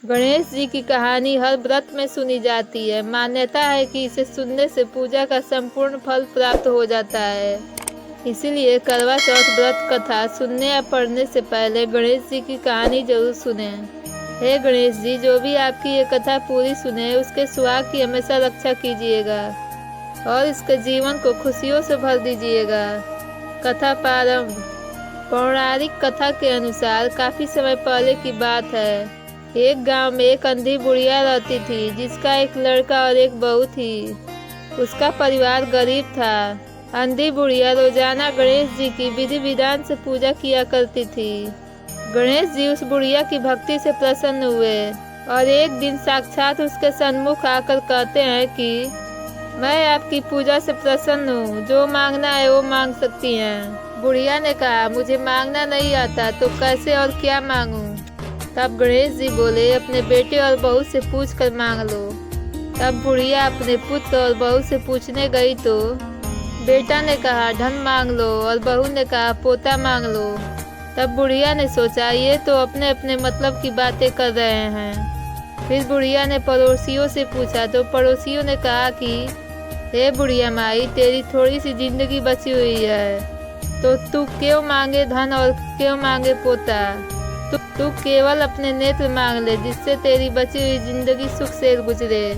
गणेश जी की कहानी हर व्रत में सुनी जाती है। मान्यता है कि इसे सुनने से पूजा का संपूर्ण फल प्राप्त हो जाता है। इसीलिए करवा चौथ व्रत कथा सुनने या पढ़ने से पहले गणेश जी की कहानी जरूर सुने। हे गणेश जी, जो भी आपकी ये कथा पूरी सुने उसके सुहाग की हमेशा रक्षा कीजिएगा और इसके जीवन को खुशियों से भर दीजिएगा। कथा प्रारंभ। पौराणिक कथा के अनुसार काफी समय पहले की बात है। एक गांव में एक अंधी बुढ़िया रहती थी जिसका एक लड़का और एक बहू थी। उसका परिवार गरीब था। अंधी बुढ़िया रोजाना गणेश जी की विधि विधान से पूजा किया करती थी। गणेश जी उस बुढ़िया की भक्ति से प्रसन्न हुए और एक दिन साक्षात उसके सन्मुख आकर कहते हैं कि मैं आपकी पूजा से प्रसन्न हूँ, जो मांगना है वो मांग सकती हैं। बुढ़िया ने कहा, मुझे मांगना नहीं आता तो कैसे और क्या मांगूं? तब गणेश जी बोले, अपने बेटे और बहू से पूछ कर मांग लो। तब बुढ़िया अपने पुत्र और बहू से पूछने गई तो बेटा ने कहा धन मांग लो और बहू ने कहा पोता मांग लो। तब बुढ़िया ने सोचा ये तो अपने अपने मतलब की बातें कर रहे हैं। फिर बुढ़िया ने पड़ोसियों से पूछा तो पड़ोसियों ने कहा कि हे बुढ़िया माई, तेरी थोड़ी सी जिंदगी बची हुई है तो तू क्यों मांगे धन और क्यों मांगे पोता? तू केवल अपने नेत्र मांग ले जिससे तेरी बची हुई जिंदगी सुख से गुजरे।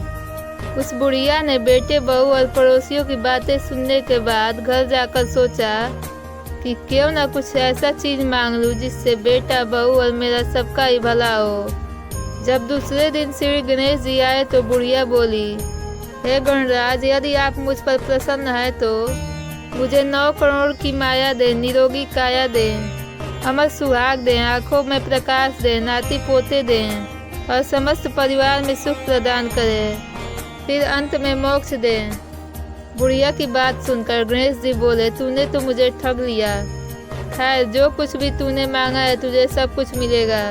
उस बुढ़िया ने बेटे, बहू और पड़ोसियों की बातें सुनने के बाद घर जाकर सोचा कि क्यों न कुछ ऐसा चीज मांग लूं जिससे बेटा, बहू और मेरा सबका ही भला हो। जब दूसरे दिन श्री गणेश जी आए तो बुढ़िया बोली, हे गणराज, यदि आप मुझ पर प्रसन्न है तो मुझे 9 करोड़ की माया दे, निरोगी काया दें, अमर सुहाग दें, आंखों में प्रकाश दें, नाती पोते दें और समस्त परिवार में सुख प्रदान करें, फिर अंत में मोक्ष दें। बुढ़िया की बात सुनकर गणेश जी बोले, तूने तो मुझे ठग लिया। खैर, जो कुछ भी तूने मांगा है तुझे सब कुछ मिलेगा।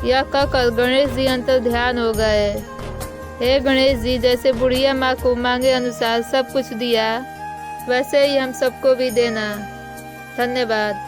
यह कहकर गणेश जी अंतर ध्यान हो गए। हे गणेश जी, जैसे बुढ़िया माँ को मांगे अनुसार सब कुछ दिया, वैसे ही हम सबको भी देना। धन्यवाद।